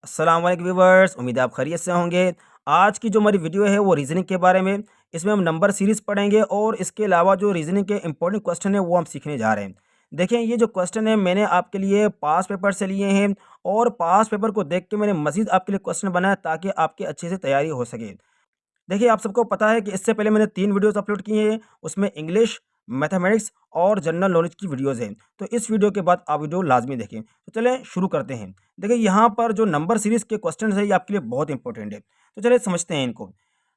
अस्सलाम वालेकुम व्यूवर्स, उम्मीद है आप खैरियत से होंगे। आज की जो हमारी वीडियो है वो रीजनिंग के बारे में। इसमें हम नंबर सीरीज़ पढ़ेंगे और इसके अलावा जो रीजनिंग के इंपॉर्टेंट क्वेश्चन है वो हम सीखने जा रहे हैं। देखें, ये जो क्वेश्चन है मैंने आपके लिए पास पेपर से लिए हैं और पास पेपर को देख के मैंने मज़ीद आपके लिए क्वेश्चन बनाया ताकि आपकी अच्छे से तैयारी हो सके। देखिए, आप सबको पता है कि इससे पहले मैंने 3 वीडियोज़ अपलोड किए हैं, उसमें इंग्लिश, मैथमेटिक्स और जनरल नॉलेज की वीडियोज़ हैं। तो इस वीडियो के बाद आप वीडियो लाज़मी देखें। तो चलें शुरू करते हैं। देखिए, यहाँ पर जो नंबर सीरीज़ के क्वेश्चन्स हैं ये आपके लिए बहुत इंपॉर्टेंट है। तो चलिए समझते हैं इनको।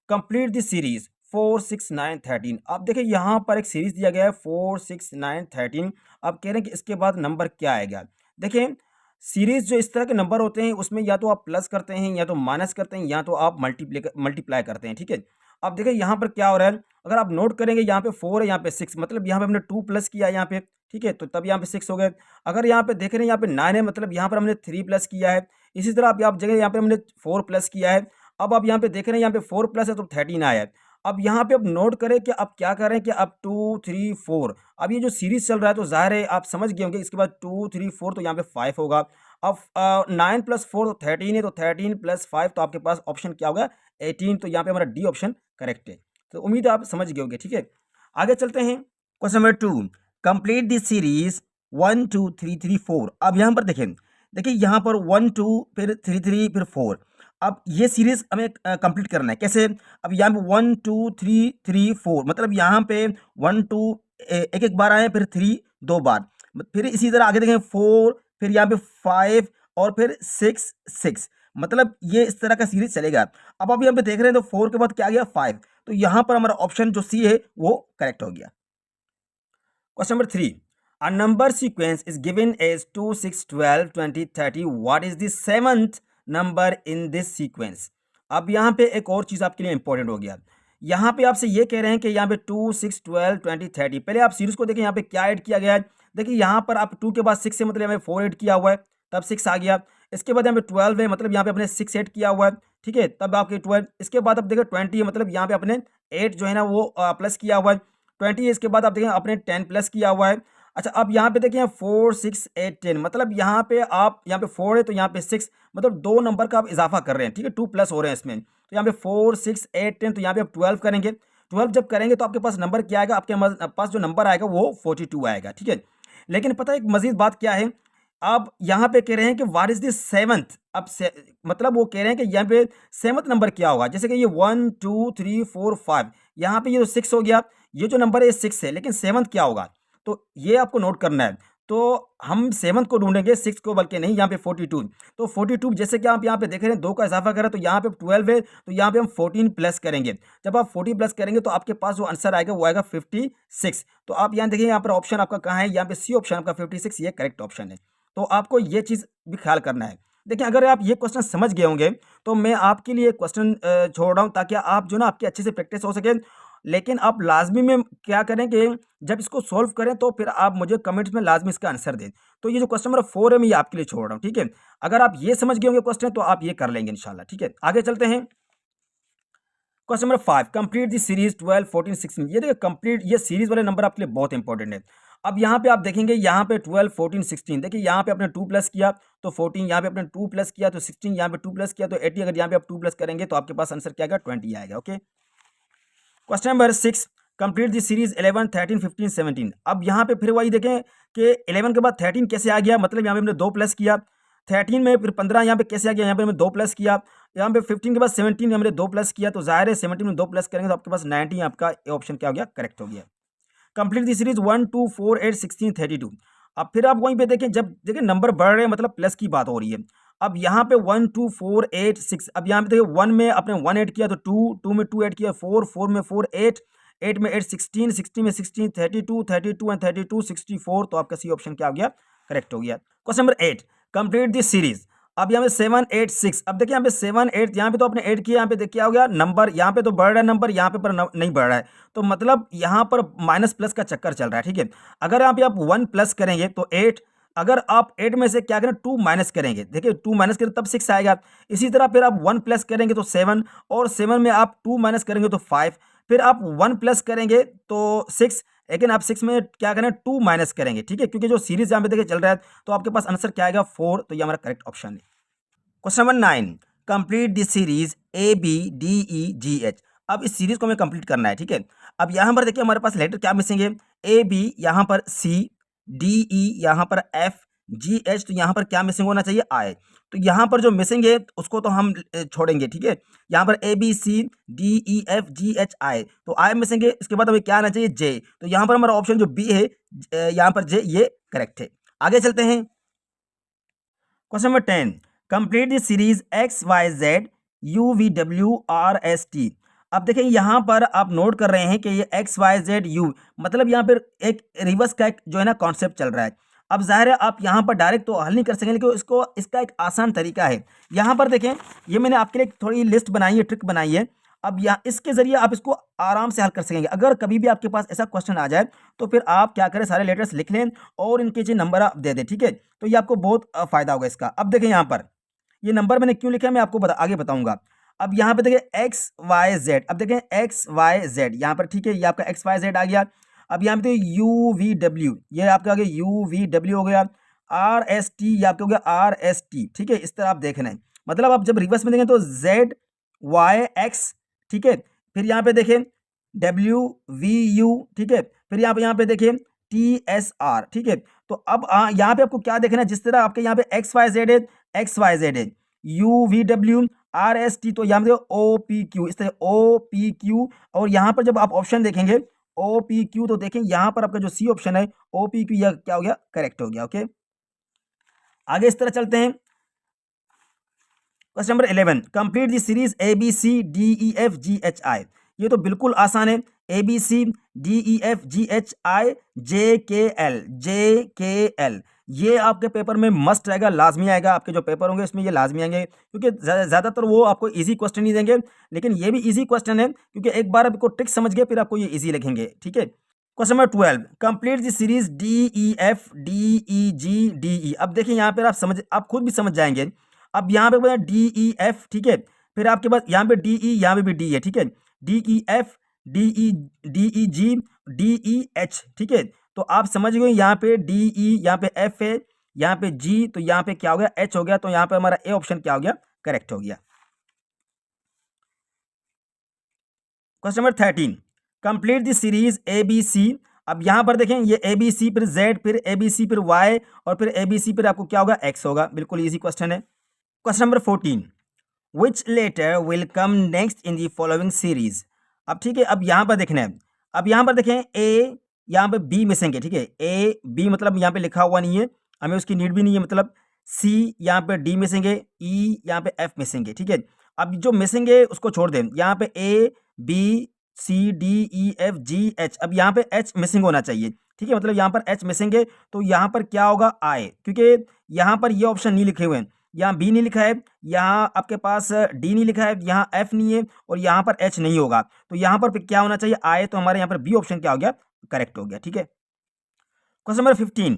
Complete the series 4, 6, 9, 13। अब देखिए, यहाँ पर एक सीरीज़ दिया गया है 4, 6, 9, 13। अब कह रहे हैं कि इसके बाद नंबर क्या आएगा? देखिए, सीरीज़ जो इस तरह के नंबर होते हैं उसमें या तो आप प्लस करते हैं या तो माइनस करते हैं या तो आप मल्टीप्लाई करते हैं, ठीक है। अब देखिए यहाँ पर क्या हो रहा है, अगर आप नोट करेंगे यहाँ पे 4 है, यहाँ पे 6, मतलब यहाँ पे हमने 2 प्लस किया है यहाँ पे, ठीक है, तो तब यहाँ पे 6 हो गए। अगर यहाँ पे देख रहे हैं यहाँ पे 9 है, मतलब यहाँ पर हमने 3 प्लस किया है। इसी तरह आप जगह यहाँ पे हमने 4 प्लस किया है। अब आप यहाँ पे देख रहे हैं यहाँ पे 4 प्लस है तो 13 आया है। अब यहाँ पे अब नोट करें कि अब क्या करें कि अब 2, 3, 4, अब ये जो सीरीज चल रहा है तो ज़ाहिर है आप समझ गए होंगे, इसके बाद 2, 3, 4 तो यहाँ पे 5 होगा। अब 9 प्लस 4 तो 13 है, तो 13 प्लस 5 तो आपके पास ऑप्शन क्या होगा? 18। तो यहाँ पे हमारा डी ऑप्शन करेक्ट है। तो उम्मीद है आप समझ गए होंगे, ठीक है। आगे चलते हैं। Question number 2, complete this series 1, 2, 3, 3, 4। अब यहाँ पर देखें, देखिए यहाँ पर 1, 2 फिर 3, 3 फिर 4। अब ये सीरीज हमें कंप्लीट करना है कैसे? अब यहाँ पे 1, 2, 3, 3, 4, मतलब यहाँ पे 1, 2 एक एक बार आए, फिर 3 2 बार, फिर इसी तरह आगे देखें 4, फिर यहाँ पे 5 और फिर 6 6, मतलब ये इस तरह का सीरीज चलेगा। अब आप यहाँ पे देख रहे हैं तो 4 के बाद क्या आ गया? 5। तो यहाँ पर हमारा ऑप्शन जो सी है वो करेक्ट हो गया। Question number 3, a number sequence is given as 2, 6, 12, 20, 30। What is the seventh number in this sequence? अब यहाँ पे एक और चीज़ आपके लिए इंपॉर्टेंट हो गया। यहाँ पे आपसे ये कह रहे हैं कि यहाँ पे 2, 6, 12, 20, 30। पहले आप सीरीज को देखें यहाँ पे क्या ऐड किया गया है। देखिए यहाँ पर आप 2 के बाद 6 है, मतलब यहाँ पे 4 ऐड किया हुआ है, तब 6 आ गया। इसके बाद यहाँ पे 12 है, मतलब यहाँ पे अपने 6 ऐड किया हुआ है, ठीक है, तब आपके 12। इसके बाद आप देखें 20 है, मतलब यहाँ पे अपने 8 जो है ना वो प्लस किया हुआ है। 20 इसके बाद आप देखें आपने 10 प्लस किया हुआ है। अच्छा, अब यहाँ पे देखिए 4, 6, 8, 10, मतलब यहाँ पे आप यहाँ पे 4 है तो यहाँ पे 6, मतलब 2 नंबर का आप इजाफा कर रहे हैं, ठीक है, 2 प्लस हो रहे हैं इसमें। तो यहाँ पे 4, 6, 8, 10, तो यहाँ पे आप 12 करेंगे। 12 जब करेंगे तो आपके पास नंबर क्या आएगा? आपके पास जो नंबर आएगा वो 42 आएगा, ठीक है। लेकिन पता है एक मजीद बात क्या है, आप यहाँ पे कह रहे हैं कि व्हाट इज द सेवंथ। अब मतलब वो कह रहे हैं कि यहाँ पे सेवंथ नंबर क्या होगा? जैसे कि ये 1, 2, 3, 4, 5, यहाँ पे ये तो 6 हो गया, ये जो नंबर है ये 6 है, लेकिन सेवंथ क्या होगा? तो ये आपको नोट करना है। तो हम सेवंथ को ढूंढेंगे, 6 को बल्कि नहीं, यहाँ पे 42। तो 42 जैसे कि आप यहाँ पे देख रहे हैं 2 का इजाफा करें तो यहाँ पे 12 है, तो यहाँ पे हम 14 प्लस करेंगे। जब आप 40 प्लस करेंगे तो आपके पास जो आंसर आएगा वो आएगा 56। तो आप यहाँ देखिए, यहाँ पर ऑप्शन आपका कहाँ है? यहाँ पे सी ऑप्शन आपका 56, ये करेक्ट ऑप्शन है। तो आपको ये चीज़ भी ख्याल करना है। देखिए, अगर आप ये क्वेश्चन समझ गए होंगे तो मैं आपके लिए क्वेश्चन छोड़ रहा हूँ ताकि आप जो ना आपकी अच्छे से प्रैक्टिस हो सके। लेकिन आप लाज़मी में क्या करें कि जब इसको सॉल्व करें तो फिर आप मुझे कमेंट्स में लाज़मी इसका आंसर दें। तो ये जो क्वेश्चन नंबर 4 है मैं ये आपके लिए छोड़ रहा हूँ, ठीक है। अगर आप ये समझ गए होंगे क्वेश्चन तो आप ये कर लेंगे इंशाल्लाह, ठीक है। आगे चलते हैं। Question number 5, complete the series 12, 14, 16। ये देखिए कंप्लीट, ये सीरीज वाले नंबर आपके लिए बहुत इंपॉर्टेंट है। अब यहाँ पे आप देखेंगे यहाँ पे 12, 14, 16, देखिए यहाँ पे आपने 2 प्लस किया तो 14, यहाँ पे आपने 2 प्लस किया तो 16, यहाँ पे 2 प्लस किया तो 80, अगर यहाँ पे आप 2 प्लस करेंगे तो आपके पास आंसर क्या आएगा? 20 आएगा, okay. Question number 6, complete the series 11, 13, 15, 17। अब यहाँ पे फिर वही देखें कि 11 के बाद 13 कैसे आ गया, मतलब यहाँ पे हमने 2 प्लस किया। 13 में फिर 15 यहाँ पे कैसे आ गया? यहाँ पे हमने 2 प्लस किया। यहाँ पे 15 के बाद 17 में हमने 2 प्लस किया, तो जाहिर है 17 में 2 प्लस करेंगे तो आपके पास 19, आपका ऑप्शन क्या हो गया? करेक्ट हो गया। Complete the series 1, 2, 4, 8, 16, 32। अब फिर आप वहीं पे देखें, जब देखिए नंबर बढ़ रहे हैं मतलब प्लस की बात हो रही है। अब यहाँ पे 1, 2, 4, 8, 6, अब यहाँ पे देखिए 1 में आपने 1 ऐड किया तो 2, 2 में 2 ऐड किया 4, 4 में 4 8, 8 में 8 16, 16 में 16 32, 32 एंड 32 64, तो आपका सी ऑप्शन क्या हो गया? करेक्ट हो गया। Question number 8, complete this series. अब यहाँ पे 7, 8, 6, अब देखिए यहाँ पे 7, 8, यहाँ पे तो आपने ऐड किया, यहाँ पे देखिए क्या हो गया? नंबर यहाँ पे तो बढ़ रहा है नंबर, यहाँ पे पर नहीं बढ़ रहा है, तो मतलब यहाँ पर माइनस प्लस का चक्कर चल रहा है, ठीक है। अगर यहाँ पे आप 1 प्लस करेंगे तो 8, अगर आप 8 में से क्या करें 2 माइनस करेंगे, देखिए 2 माइनस करें तब 6 आएगा। इसी तरह फिर आप 1 प्लस करेंगे तो 7, और 7 में आप 2 माइनस करेंगे तो 5, फिर आप 1 प्लस करेंगे तो 6, लेकिन आप 6 में क्या करें 2 माइनस करेंगे, ठीक है, क्योंकि जो सीरीज यहाँ पे देखिए चल रहा है, तो आपके पास आंसर क्या आएगा? 4। तो ये हमारा करेक्ट ऑप्शन है। Question number 9, complete this series A B D E G H. अब इस सीरीज को हमें कंप्लीट करना है, ठीक है। अब यहाँ पर देखिए हमारे पास लेटर क्या मिसिंग है, ए बी यहाँ पर सी, डी ई यहाँ पर एफ, जी एच तो यहाँ पर क्या मिसिंग होना चाहिए, आई। तो यहाँ पर जो मिसिंग है उसको तो हम छोड़ेंगे, ठीक है। यहाँ पर A B C D E F G H I, तो आई मिसिंग है, इसके बाद हमें क्या आना चाहिए, जे। तो यहाँ पर हमारा ऑप्शन जो बी है, यहाँ पर जे, ये करेक्ट है। आगे चलते हैं। Question number 10, complete the series X Y Z U V W R S T. अब देखिए यहाँ पर आप नोट कर रहे हैं कि ये एक्स वाई जेड यू, मतलब यहाँ पर एक रिवर्स का एक जो है ना कॉन्सेप्ट चल रहा है। अब जाहिर है आप यहाँ पर डायरेक्ट तो हल नहीं कर सकेंगे, लेकिन इसको इसका एक आसान तरीका है। यहाँ पर देखें, ये मैंने आपके लिए थोड़ी लिस्ट बनाई है, ट्रिक बनाई है। अब यहाँ इसके जरिए आप इसको आराम से हल कर सकेंगे। अगर कभी भी आपके पास ऐसा क्वेश्चन आ जाए तो फिर आप क्या करें, सारे लेटर्स लिख लें और इनके जो नंबर आप दे दें, ठीक है। तो ये आपको बहुत फायदा होगा इसका। अब देखें यहाँ पर ये नंबर मैंने क्यों लिखा है, मैं आपको आगे बताऊंगा। अब यहाँ पे देखिए एक्स वाई जेड, अब देखें एक्स वाई जेड यहाँ पर, ठीक है, ये आपका एक्स वाई जेड आ गया। अब यहाँ पे यू वी डब्ल्यू, ये आपका आ गया यू वी डब्ल्यू हो गया। आर एस टी, ये आपका हो गया आर एस टी, ठीक है। इस तरह आप देखना है, मतलब आप जब रिवर्स में देखें तो जेड वाई एक्स, ठीक है। फिर यहाँ पे देखें डब्ल्यू वी यू, ठीक है। फिर यहाँ पे देखिए टी एस आर, ठीक है। तो अब यहाँ पे आपको क्या देखना है, जिस तरह आपके यहाँ पे एक्स वाई जेड है, एक्स वाई जेड है, you V W R S T, तो यहाँ पे ओ पी क्यू, इस तरह ओ पी क्यू। और यहाँ पर जब आप ऑप्शन देखेंगे ओ पी क्यू, तो देखें यहाँ पर आपका जो सी ऑप्शन है ओ पी क्यू, यह क्या हो गया, करेक्ट हो गया। ओके, आगे इस तरह चलते हैं। Question number 11, complete the series A B C D E F G H I. ये तो बिल्कुल आसान है, A B C D E F G H I J K L, J K L. ये आपके पेपर में मस्ट आएगा, लाजमी आएगा। आपके जो पेपर होंगे इसमें ये लाजमी आएंगे, क्योंकि ज़्यादातर वो आपको इजी क्वेश्चन ही देंगे, लेकिन ये भी इजी क्वेश्चन है, क्योंकि एक बार आपको ट्रिक समझ गए फिर आपको ये इजी लिखेंगे, ठीक है। Question number 12, complete the series D E F D E G D E. अब देखिए यहाँ पर आप खुद भी समझ जाएंगे। अब यहाँ पे डी ई एफ, ठीक है। फिर आपके पास यहाँ पे डी ई, यहाँ पे भी डी है, ठीक है। D E F D E G D E H, ठीक है। तो आप समझ गए, यहाँ पे डी ई, यहाँ पे एफ है, यहाँ पे जी, तो यहाँ पे क्या हो गया, एच हो गया। तो यहाँ पे हमारा ए ऑप्शन क्या हो गया, करेक्ट हो गया। Question number 13, complete the series A B C. अब यहाँ पर देखें ये ए बी सी, फिर जेड, फिर ए बी सी, फिर वाई, और फिर ए बी सी, फिर आपको क्या होगा, एक्स होगा। बिल्कुल ईजी क्वेश्चन है। Question number 14, which letter will come next in the following series. अब ठीक है, अब यहाँ पर देखना है। अब यहाँ पर देखें ए, यहाँ पे बी मिसिंग है, ठीक है। ए बी मतलब यहाँ पे लिखा हुआ नहीं है, हमें उसकी नीड भी नहीं है। मतलब सी यहाँ पे डी मिसिंग है, ई यहाँ पे एफ मिसिंग है, ठीक है। अब जो मिसिंग है उसको छोड़ दें। यहाँ पे A B C D E F G H, अब यहाँ पे एच मिसिंग होना चाहिए, ठीक है। मतलब यहाँ पर एच मिसिंग है, तो यहाँ पर क्या होगा, आई, क्योंकि यहाँ पर ये ऑप्शन नहीं लिखे हुए हैं। यहाँ बी नहीं लिखा है, यहाँ आपके पास डी नहीं लिखा है, यहाँ एफ नहीं है, और यहाँ पर एच नहीं होगा। तो यहाँ पर क्या होना चाहिए, आए। तो हमारे यहाँ पर बी ऑप्शन क्या हो गया, करेक्ट हो गया, ठीक है। Question number 15,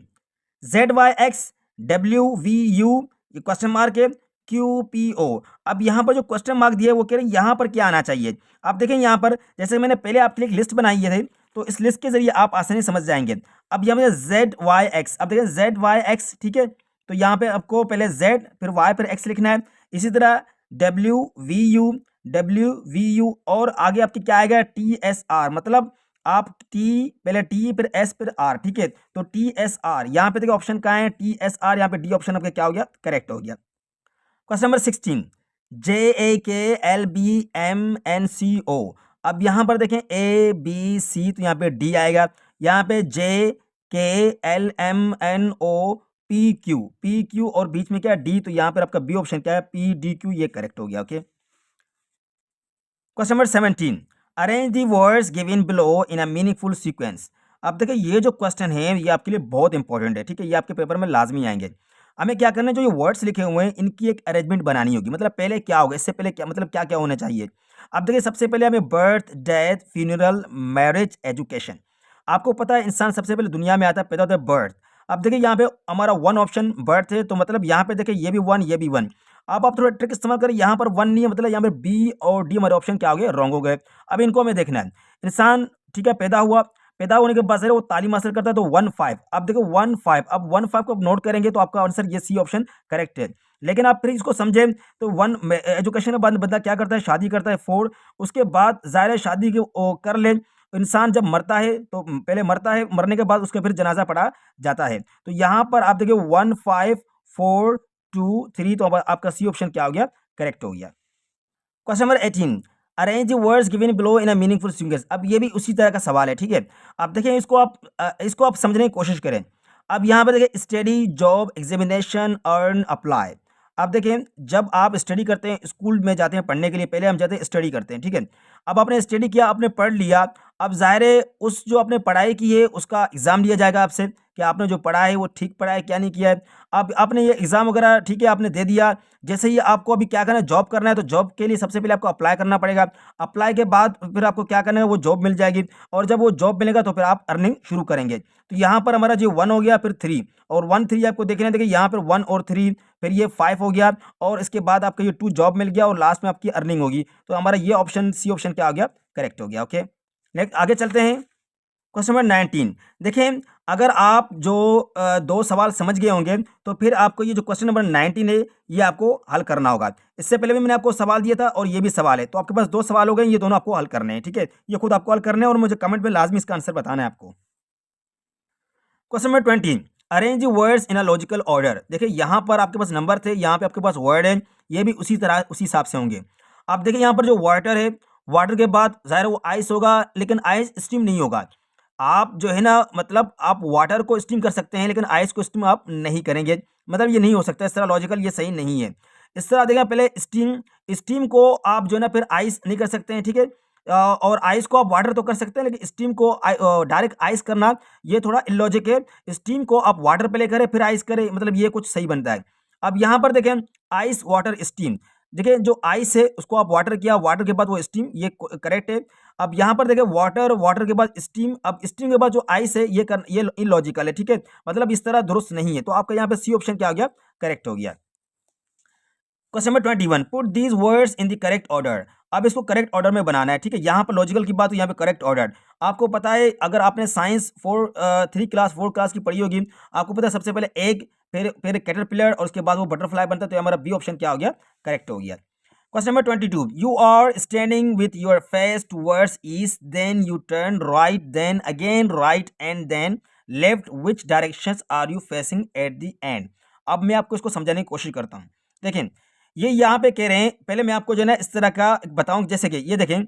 Z Y X W V U, ये क्वेश्चन मार्क है, क्यू पी ओ। अब यहाँ पर जो क्वेश्चन मार्क दिया है वो कह रहे हैं यहाँ पर क्या आना चाहिए। आप देखें यहाँ पर, जैसे मैंने पहले आपके लिए एक लिस्ट बनाई है, तो इस लिस्ट के जरिए आप आसानी समझ जाएंगे। अब यहाँ पर जेड वाई एक्स, अब देखें जेड वाई एक्स, ठीक है। तो यहाँ पे आपको पहले z, फिर y, फिर x लिखना है। इसी तरह डब्ल्यू वी यू, और आगे आपकी क्या आएगा, टी एस आर। मतलब आप टी, पहले टी, फिर एस, फिर आर, ठीक है। तो टी एस आर, यहाँ पे देखिए ऑप्शन कहाँ है, टी एस आर, यहाँ पे डी ऑप्शन आपका क्या हो गया, करेक्ट हो गया। Question number 16, J A K L B M N C O. अब यहाँ पर देखें ए बी सी, तो यहाँ पे डी आएगा। यहाँ पे J K L M N O P Q, और बीच में क्या है, डी। तो यहाँ पर आपका बी ऑप्शन क्या है, पी डी क्यू, ये करेक्ट हो गया। Okay, question number 17, arrange the words given below in a meaningful sequence. अब देखिए ये जो क्वेश्चन है ये आपके लिए बहुत इंपॉर्टेंट है, ठीक है। ये आपके पेपर में लाजमी आएंगे। हमें क्या करना है, जो ये वर्ड्स लिखे हुए हैं इनकी एक अरेंजमेंट बनानी होगी। मतलब पहले क्या होगा, इससे पहले क्या, मतलब क्या क्या होना चाहिए। अब देखिए सबसे पहले हमें birth, death, funeral, marriage, education. आपको पता है इंसान सबसे पहले दुनिया में आता है, पैदा होता है बर्थ। अब देखिए यहाँ पे हमारा वन ऑप्शन बर्थ है, तो मतलब यहाँ पे देखिए ये भी वन, ये भी वन। अब आप थोड़ा ट्रिक इस्तेमाल करें, यहाँ पर वन नहीं है, मतलब यहाँ पे बी और डी हमारे ऑप्शन क्या हो गए, रॉन्ग हो गए। अब इनको हमें देखना है। इंसान, ठीक है, पैदा हुआ, पैदा होने के बाद से वो तालीम हासिल करता है, तो 1 5। अब देखो 1 5, अब 1 5 को आप नोट करेंगे तो आपका आंसर ये सी ऑप्शन करेक्ट है। लेकिन आप फिर इसको समझें तो वन एजुकेशन के बाद बंदा क्या करता है, शादी करता है 4, उसके बाद ज़ाहिर है शादी की कर ले, इंसान जब मरता है तो पहले मरता है, मरने के बाद उसके फिर जनाजा पढ़ा जाता है। तो यहाँ पर आप देखिए 1 5 4 2 3, तो अब आपका सी ऑप्शन क्या हो गया, करेक्ट हो गया। Question number 18, arrange words given below in a meaningful sequence. अब ये भी उसी तरह का सवाल है, ठीक है। अब देखिए इसको आप समझने की कोशिश करें। अब यहाँ पे देखिए study, job, examination, earn, apply. अब देखिए जब आप स्टडी करते हैं, स्कूल में जाते हैं पढ़ने के लिए, पहले हम जाते हैं स्टडी करते हैं, ठीक है। अब आपने स्टडी किया, आपने पढ़ लिया, अब ज़ाहिर है उस जो आपने पढ़ाई की है उसका एग्ज़ाम लिया जाएगा आपसे कि आपने जो पढ़ा है वो ठीक पढ़ा है क्या नहीं किया है। अब आपने ये एग्ज़ाम वगैरह ठीक है आपने दे दिया, जैसे ही आपको अभी क्या करना है, जॉब करना है, तो जॉब के लिए सबसे पहले आपको अप्लाई करना पड़ेगा। अप्लाई के बाद फिर आपको क्या करना है, वो जॉब मिल जाएगी, और जब वो जॉब मिलेगा तो फिर आप अर्निंग शुरू करेंगे। तो यहाँ पर हमारा जो 1 हो गया, फिर 3, और 1 3 आपको देखना है, देखिए यहाँ पर 1 और 3, फिर ये 5 हो गया, और इसके बाद आपका ये 2 जॉब मिल गया, और लास्ट में आपकी अर्निंग होगी। तो हमारा ये ऑप्शन सी ऑप्शन क्या हो गया, करेक्ट हो गया। ओके, नेक्स्ट आगे चलते हैं। क्वेश्चन नंबर 19, देखें अगर आप जो 2 सवाल समझ गए होंगे तो फिर आपको ये जो क्वेश्चन नंबर 19 है ये आपको हल करना होगा। इससे पहले भी मैंने आपको सवाल दिया था और ये भी सवाल है, तो आपके पास 2 सवाल हो गए, ये दोनों आपको हल करने हैं, ठीक है। ये खुद आपको हल करने हैं और मुझे कमेंट में लाजमी इसका आंसर बताना है आपको। Question number 20, arrange words in a logical order. देखिए यहाँ पर आपके पास नंबर थे, यहाँ पे आपके पास वर्ड है, ये भी उसी तरह उसी हिसाब से होंगे। अब देखिए यहाँ पर जो वाटर है, वाटर के बाद ज़ाहिर है वो आइस होगा, लेकिन आइस स्टीम नहीं होगा। आप जो है ना, मतलब आप वाटर को स्टीम कर सकते हैं लेकिन आइस को स्टीम आप नहीं करेंगे, मतलब ये नहीं हो सकता, इस तरह लॉजिकल ये सही नहीं है। इस तरह देखिए पहले स्टीम, स्टीम को आप जो है ना फिर आइस नहीं कर सकते हैं, ठीक है। और आइस को आप वाटर तो कर सकते हैं, लेकिन स्टीम को डायरेक्ट आइस करना ये थोड़ा इलॉजिक है। स्टीम को आप वाटर पहले करें फिर आइस करें, मतलब ये कुछ सही बनता है। अब यहाँ पर देखें आइस, वाटर, स्टीम, देखिए जो आइस है उसको आप वाटर किया, वाटर के बाद वो स्टीम, ये करेक्ट है। अब यहाँ पर देखिए वाटर, वाटर के बाद स्टीम, अब स्टीम के बाद जो आइस है ये इलॉजिकल है, ठीक है, मतलब इस तरह दुरुस्त नहीं है। तो आपका यहाँ पे सी ऑप्शन क्या हो गया, करेक्ट हो गया। Question number 21, put these words in the correct order. अब इसको करेक्ट ऑर्डर में बनाना है, ठीक है। यहाँ पर लॉजिकल की बात हो, यहाँ पे करेक्ट ऑर्डर। आपको पता है अगर आपने साइंस 3 क्लास 4 क्लास की पढ़ी होगी, आपको पता है सबसे पहले एग, फिर कैटरपिलर, और उसके बाद वो बटरफ्लाई बनता है। तो हमारा बी ऑप्शन क्या हो गया, करेक्ट हो गया। Question number 22, you are standing with your face towards east, then you turn right, then again right, and then left, which directions are you facing at the end. अब मैं आपको इसको समझाने की कोशिश करता हूँ। देखें ये यहाँ पे कह रहे हैं, पहले मैं आपको जो है ना इस तरह का बताऊं, जैसे कि ये देखें,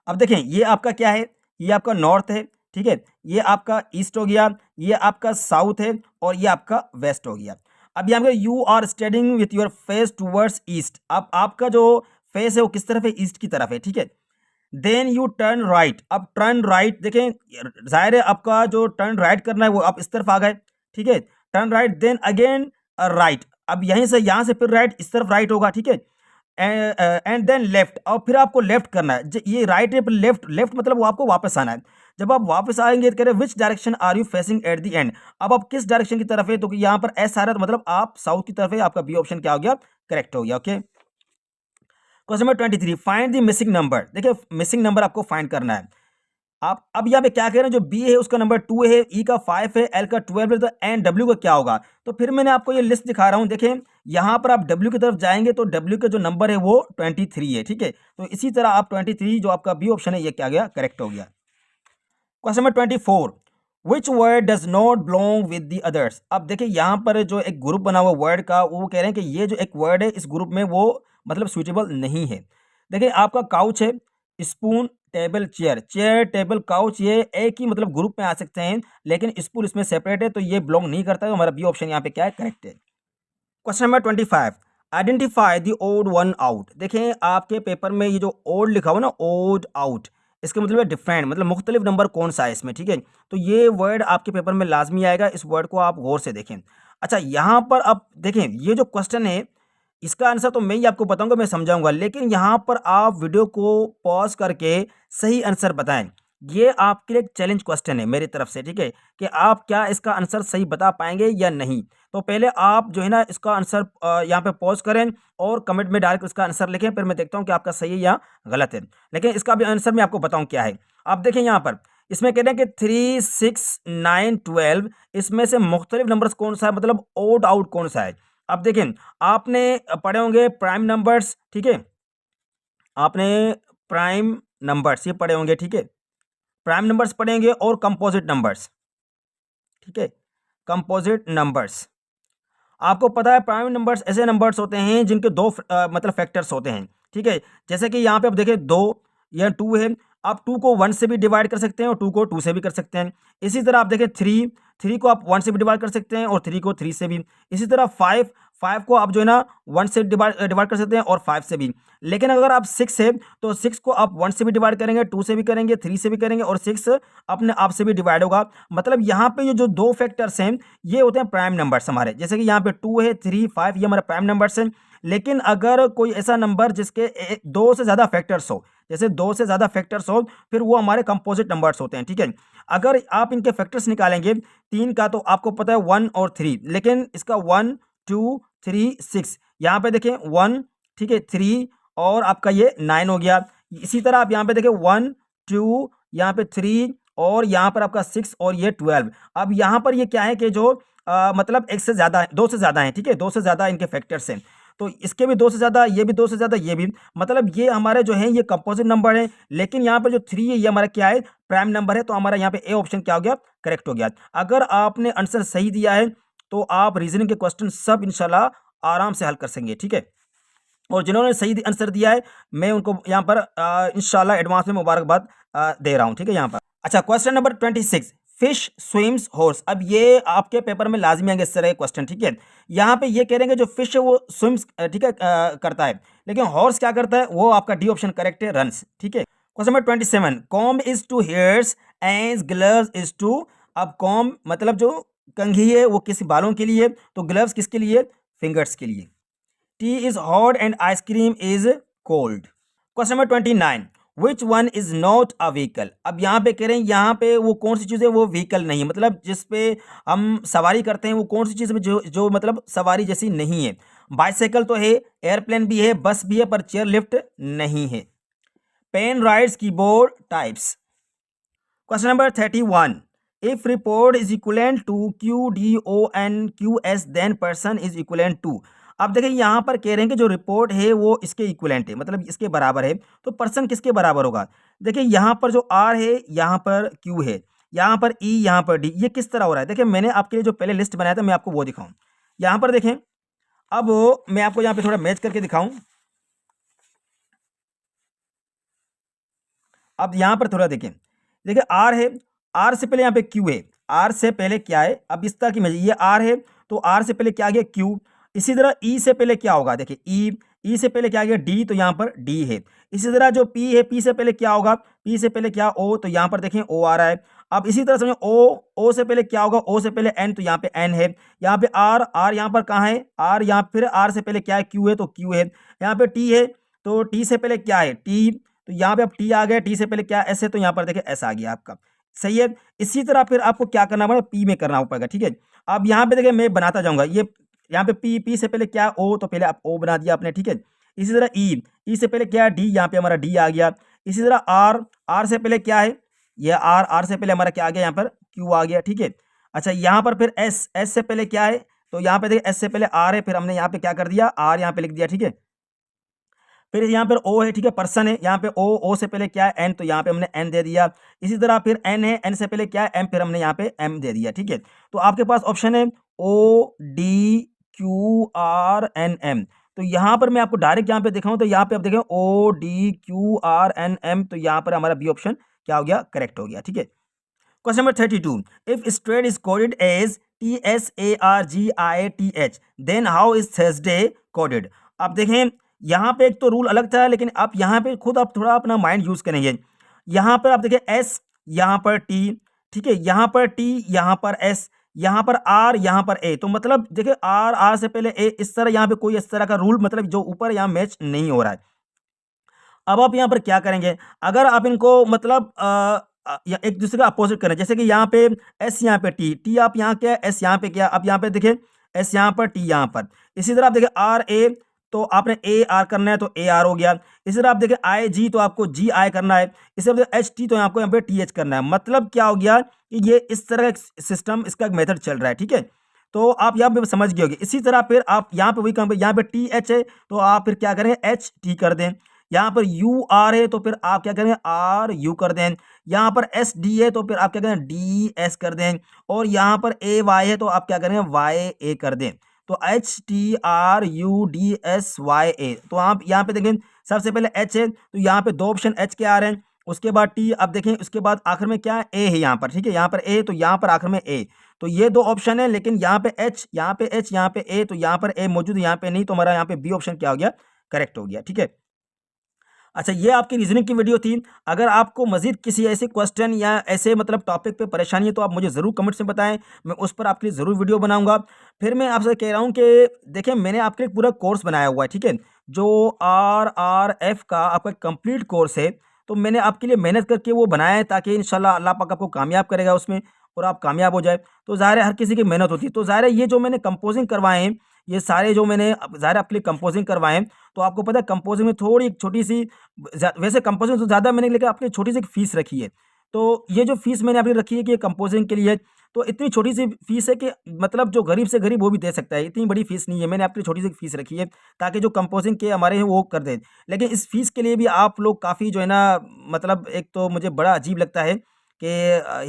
अब देखें ये आपका क्या है, ये आपका नॉर्थ है, ठीक है, ये आपका ईस्ट हो गया, ये आपका साउथ है, और ये आपका वेस्ट हो गया। अब यहाँ पे you are standing with your face towards east. अब आपका जो फेस है वो किस तरफ है, ईस्ट की तरफ है, ठीक है। देन यू टर्न राइट, अब टर्न राइट देखें, जाहिर है आपका जो टर्न राइट करना है वो आप इस तरफ आ गए, ठीक है, turn right, then again right. अब यहीं से यहाँ से फिर राइट, इस तरफ राइट होगा, ठीक है, एंड देन लेफ्ट, और फिर आपको लेफ्ट करना है। ये राइट है, लेफ्ट, लेफ्ट मतलब वो आपको वापस आना है। जब आप वापस आएंगे तो कह रहे which direction are you facing at the end. अब आप किस डायरेक्शन की तरफ है, तो यहाँ पर एस आ रहा है, तो मतलब आप साउथ की तरफ है। आपका बी ऑप्शन क्या हो गया, करेक्ट हो गया। Okay, question number 23, find the missing number. देखिए मिसिंग नंबर आपको फाइंड करना है। आप अब यहाँ पे क्या कह रहे हैं, जो बी है उसका नंबर 2 है, ई का 5 है, एल का 12 है, तो एन डब्ल्यू का क्या होगा। तो फिर मैंने आपको ये लिस्ट दिखा रहा हूँ, देखें यहाँ पर आप डब्ल्यू की तरफ जाएंगे तो डब्ल्यू का जो नंबर है वो 23 है, ठीक है। तो इसी तरह आप 23 जो आपका बी ऑप्शन है ये क्या गया, करेक्ट हो गया। Question number 24, which word does not belong with the others. अब देखिए यहाँ पर जो एक ग्रुप बना हुआ वर्ड का, वो कह रहे हैं कि ये जो एक वर्ड है इस ग्रुप में वो मतलब सुइटेबल नहीं है। देखिए आपका काउच है, spoon, table, chair, chair, table, couch, ये एक ही मतलब ग्रुप में आ सकते हैं, लेकिन स्पून इसमें सेपरेट है, तो ये बिलोंग नहीं करता है। तो हमारा बी ऑप्शन यहाँ पे क्या है, करेक्ट है। Question number 25, identify the odd one out. देखें आपके पेपर में ये जो ओड लिखा हुआ ना, ओड आउट, इसके मतलब है डिफरेंट, मतलब मुख्तलिफ नंबर कौन सा है इसमें, ठीक है। तो ये वर्ड आपके पेपर में लाजमी आएगा, इस वर्ड को आप गौर से देखें। अच्छा यहाँ पर अब देखें ये जो क्वेश्चन है इसका आंसर तो मैं ही आपको बताऊंगा, मैं समझाऊंगा, लेकिन यहाँ पर आप वीडियो को पॉज करके सही आंसर बताएं। ये आपके लिए एक चैलेंज क्वेश्चन है मेरी तरफ से, ठीक है, कि आप क्या इसका आंसर सही बता पाएंगे या नहीं। तो पहले आप जो है ना इसका आंसर यहाँ पे पॉज करें और कमेंट में डायरेक्ट इसका आंसर लिखें, फिर मैं देखता हूँ कि आपका सही है या गलत है। लेकिन इसका भी आंसर मैं आपको बताऊँ क्या है। आप देखें यहाँ पर इसमें कह रहे हैं कि 3, 6, 9, 12 इसमें से मुख्तलिफ नंबर्स कौन सा है, मतलब ओड आउट कौन सा है। अब देखें, आपने पढ़े होंगे प्राइम नंबर्स, ठीक है, आपने प्राइम नंबर्स ये पढ़े होंगे, ठीक है, प्राइम नंबर्स पढ़ेंगे और कंपोजिट नंबर्स, ठीक है, कंपोजिट नंबर्स। आपको पता है प्राइम नंबर्स ऐसे नंबर्स होते हैं जिनके दो मतलब फैक्टर्स होते हैं, ठीक है। जैसे कि यहाँ पे आप देखें 2 या 2 है, आप 2 को 1 से भी डिवाइड कर सकते हैं और 2 को 2 से भी कर सकते हैं। इसी तरह आप देखें 3 को आप 1 से भी डिवाइड कर सकते हैं और 3 को 3 से भी। इसी तरह 5 को आप जो है ना 1 से डिवाइड कर सकते हैं और 5 से भी। लेकिन अगर आप 6 है तो 6 को आप 1 से भी डिवाइड करेंगे, 2 से भी करेंगे, 3 से भी करेंगे और 6 अपने आप से भी डिवाइड होगा। मतलब यहाँ पे ये जो दो फैक्टर्स हैं ये होते हैं प्राइम नंबर्स हमारे। जैसे कि यहाँ पे 2 है, 3, 5 ये हमारे प्राइम नंबर्स हैं। लेकिन अगर कोई ऐसा नंबर जिसके 2 से ज़्यादा फैक्टर्स हो, जैसे 2 से ज़्यादा फैक्टर्स हो, फिर वो हमारे कंपोजिट नंबर्स होते हैं, ठीक है। अगर आप इनके फैक्टर्स निकालेंगे 3 का, तो आपको पता है 1 और 3, लेकिन इसका 1, 2, 3, 6 यहाँ पे देखें 1, ठीक है, 3 और आपका ये 9 हो गया। इसी तरह आप यहाँ पे देखें 1, 2 यहाँ पे 3 और यहाँ पर आपका 6 और ये 12। अब यहाँ पर ये क्या है कि जो मतलब एक से ज़्यादा है, 2 से ज़्यादा है, ठीक है, 2 से ज़्यादा इनके फैक्टर्स हैं। तो इसके भी 2 से ज़्यादा, ये भी 2 से ज़्यादा, ये भी, मतलब ये हमारे जो है ये कंपोजिट नंबर है। लेकिन यहाँ पर जो 3 है ये हमारा क्या है, प्राइम नंबर है। तो हमारा यहाँ पे ए ऑप्शन क्या हो गया, करेक्ट हो गया। अगर आपने आंसर सही दिया है तो आप रीजनिंग के क्वेश्चन सब इंशाल्लाह आराम से हल कर सकेंगे, ठीक है। और जिन्होंने सही आंसर दिया है मैं उनको यहाँ पर इंशाल्लाह एडवांस में मुबारकबाद दे रहा हूँ, ठीक है। यहाँ पर अच्छा, question number 26, fish swims horse. अब ये आपके पेपर में लाजमी आएंगे इस तरह के क्वेश्चन, ठीक है। यहाँ पे ये कह रहे हैं कि जो फिश है वो स्विम्स, ठीक है, करता है, लेकिन हॉर्स क्या करता है, वो आपका डी ऑप्शन करेक्ट है, रन्स, ठीक है। Question number 27, comb is to hairs and gloves is to. अब कॉम्ब मतलब जो कंघी है वो किस बालों के लिए, तो ग्लव्स किसके लिए, फिंगर्स के लिए। T is hot and ice cream is cold. Question number 29, which one is not a vehicle. अब यहाँ पे कह रहे हैं यहाँ पे वो कौन सी चीज़ है, वो व्हीकल नहीं है, मतलब जिस पे हम सवारी करते हैं वो कौन सी चीज़ है जो जो मतलब सवारी जैसी नहीं है। बाइसाइकिल तो है, एयरप्लेन भी है, बस भी है, पर चेयर लिफ्ट नहीं है। Pen rides keyboard types. Question number 31, if report is equivalent to QDON QS then person is equivalent to. अब देखिए यहाँ पर कह रहे हैं कि जो रिपोर्ट है वो इसके इक्वलेंट है, मतलब इसके बराबर है, तो पर्सन किसके बराबर होगा। देखिए यहाँ पर जो R है, यहाँ पर Q है, यहाँ पर E, यहाँ पर D, ये किस तरह हो रहा है। देखिए मैंने आपके लिए जो पहले लिस्ट बनाया था मैं आपको वो दिखाऊं। यहाँ पर देखें, अब मैं आपको यहाँ पे थोड़ा मैच करके दिखाऊं। अब यहाँ पर थोड़ा देखें, देखिए R है, R से पहले यहाँ पे Q है, R से पहले क्या है, अब इस तरह की मैच, ये R है तो R से पहले क्या आ गया, Q। इसी तरह E से पहले क्या होगा, देखिए E से पहले क्या आ गया, D, तो यहाँ पर D है। इसी तरह जो P है, P से पहले क्या होगा, P से पहले क्या, O, तो यहाँ पर देखें O आ रहा है। अब इसी तरह समझो O से पहले क्या होगा, O से पहले N, तो यहाँ पे N है। यहाँ पे R यहाँ पर कहाँ है, R यहाँ, फिर R से पहले क्या है, Q है, तो Q है। यहाँ पे T है तो T से पहले क्या है, T, तो यहाँ पे अब टी आ गया, टी से पहले क्या एस है, तो यहाँ पर देखिए एस आ गया आपका, सही है। इसी तरह फिर आपको क्या करना पड़ेगा, पी में करना पड़ेगा, ठीक है। अब यहाँ पे देखिए मैं बनाता जाऊंगा, ये यहाँ पे पी से पहले क्या ओ, तो पहले आप ओ बना दिया आपने, ठीक है। इसी तरह ई से पहले क्या है, डी, यहाँ पे हमारा डी आ गया। इसी तरह आर से पहले क्या है, ये आर से पहले हमारा क्या आ गया, यहाँ पर क्यू आ गया, ठीक है। अच्छा यहाँ पर फिर एस से पहले क्या है, तो यहाँ पे देखिए एस से पहले आर है, फिर हमने यहाँ पे क्या कर दिया, आर यहाँ पे लिख दिया, ठीक है। फिर यहाँ पर ओ है, ठीक है, पर्सन है, यहाँ पे ओ से पहले क्या है, एन, तो यहाँ पे हमने एन दे दिया। इसी तरह फिर एन है, एन से पहले क्या है, एम, फिर हमने यहाँ पे एम दे दिया, ठीक है। तो आपके पास ऑप्शन है ODQRNM। तो यहाँ पर मैं आपको डायरेक्ट यहाँ पे दिखाऊं तो यहाँ पे आप देखें ODQRNM, तो यहाँ पर हमारा बी ऑप्शन क्या हो गया, करेक्ट हो गया, ठीक है। Question number 32, if straight is coded as TSARGITH then how is Thursday coded. अब देखें यहाँ पे एक तो रूल अलग था, लेकिन आप यहाँ पे खुद आप थोड़ा अपना माइंड यूज करेंगे। यहाँ पर आप देखिए एस, यहाँ पर टी, ठीक है, यहाँ पर टी, यहाँ पर एस, यहाँ पर आर, यहाँ पर ए, तो मतलब देखिए आर से पहले ए, इस तरह यहाँ पे कोई इस तरह का रूल मतलब जो ऊपर यहाँ मैच नहीं हो रहा है। अब आप यहाँ पर क्या करेंगे, अगर आप इनको मतलब या एक दूसरे का अपोजिट करें, जैसे कि यहाँ पे एस, यहाँ पे टी आप यहाँ क्या, एस यहाँ पे क्या, अब यहाँ पे देखिए एस यहाँ पर, टी यहाँ पर। इसी तरह आप देखिए आर ए, तो आपने ए आर करना है तो ए आर हो गया। इसी तरह आप देखें आई जी तो आपको जी आई करना है। इसी तरह एच टी तो आपको यहाँ पे टी एच करना है। मतलब क्या हो गया कि ये इस तरह का सिस्टम, इसका एक मेथड चल रहा है, ठीक है। तो आप यहाँ पे समझ गए होंगे। इसी तरह फिर आप यहाँ पे वही काम, यहाँ पे टी एच है तो आप फिर क्या करें, एच टी कर दें। यहाँ पर यू आर है तो फिर आप क्या करें, आर यू कर दें। यहाँ पर एस डी है तो फिर आप क्या करें, डी एस कर दें। और यहाँ पर ए वाई है तो आप क्या करें, वाई ए कर दें। तो H T R U D S Y A. तो आप यहाँ पे देखें सबसे पहले एच है तो यहाँ पे 2 ऑप्शन एच के आ रहे हैं। उसके बाद टी, अब देखें उसके बाद आखिर में क्या ए है यहाँ पर, ठीक है। यहाँ पर ए तो यहाँ पर आखिर में ए, तो ये 2 ऑप्शन है। लेकिन यहाँ पे एच, यहाँ पे एच, यहाँ पे ए, तो यहाँ पर ए मौजूद है, यहाँ पे नहीं। तो हमारा यहाँ पे बी ऑप्शन क्या हो गया, करेक्ट हो गया, ठीक है। अच्छा, ये आपकी रीजनिंग की वीडियो थी। अगर आपको मजीद किसी ऐसे क्वेश्चन या ऐसे मतलब टॉपिक पे परेशानी है तो आप मुझे ज़रूर कमेंट्स में बताएं, मैं उस पर आपके लिए ज़रूर वीडियो बनाऊंगा। फिर मैं आपसे कह रहा हूं कि देखिए मैंने आपके लिए पूरा कोर्स बनाया हुआ है, ठीक है। जो RRF का आपका कंप्लीट कोर्स है, तो मैंने आपके लिए मेहनत करके वो बनाया है ताकि इंशाल्लाह अल्लाह पाक आपको कामयाब करेगा उसमें और आप कामयाब हो जाए। तो ज़ाहिर है हर किसी की मेहनत होती है। तो ज़ाहिर है ये जो मैंने कंपोजिंग करवाए हैं, ये सारे जो मैंने ज़ाहिर है आपके लिए कंपोजिंग करवाए हैं, तो आपको पता है कंपोजिंग में थोड़ी एक छोटी-सी वैसे कंपोजिंग तो ज़्यादा मैंने लेकिन आपके लिए छोटी सी एक फ़ीस रखी है। तो ये जो फ़ीस मैंने आपके लिए रखी है कि ये कंपोजिंग के लिए है, तो इतनी छोटी सी फ़ीस है कि मतलब जो गरीब से गरीब वो भी दे सकता है, इतनी बड़ी फ़ीस नहीं है। मैंने आपके लिए छोटी सी फ़ीस रखी है ताकि जो कंपोजिंग के हमारे हैं वो कर दें। लेकिन इस फ़ीस के लिए भी आप लोग काफ़ी जो है ना, मतलब एक तो मुझे बड़ा अजीब लगता है कि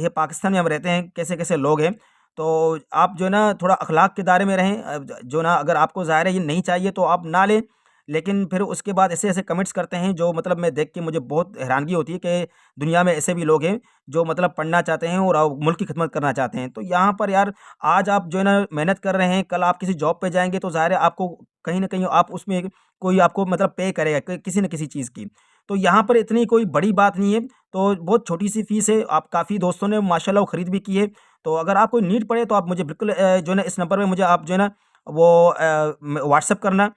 ये पाकिस्तान में हम रहते हैं, कैसे-कैसे लोग हैं। तो आप जो है ना थोड़ा अखलाक के दायरे में रहें। जो ना अगर आपको ज़ाहिर है ये नहीं चाहिए तो आप ना लें। लेकिन फिर उसके बाद ऐसे-ऐसे कमेंट्स करते हैं जो मतलब मैं देख के मुझे बहुत हैरानगी होती है कि दुनिया में ऐसे भी लोग हैं जो मतलब पढ़ना चाहते हैं और मुल्क की खिदमत करना चाहते हैं। तो यहाँ पर यार आज आप जो है ना मेहनत कर रहे हैं, कल आप किसी जॉब पे जाएँगे तो ज़ाहिर है आपको कहीं न कहीं आप उसमें कोई आपको मतलब पे करेगा किसी न किसी चीज़ की। तो यहाँ पर इतनी कोई बड़ी बात नहीं है, तो बहुत छोटी-सी फ़ीस है। आप काफ़ी दोस्तों ने माशाल्लाह वो खरीद भी की है। तो अगर आपको नीड पड़े तो आप मुझे बिल्कुल जो है ना इस नंबर पे मुझे आप जो है ना वो व्हाट्सएप करना,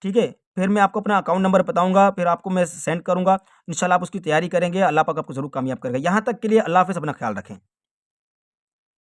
ठीक है? फिर मैं आपको अपना अकाउंट नंबर बताऊँगा, फिर आपको मैं सेंड करूँगा। इंशाल्लाह आप उसकी तैयारी करेंगे, अल्लाह पाक आपको ज़रूर कामयाब करेगा। यहाँ तक के लिए अल्लाह हाफ़िज़, अपना ख़्याल रखें।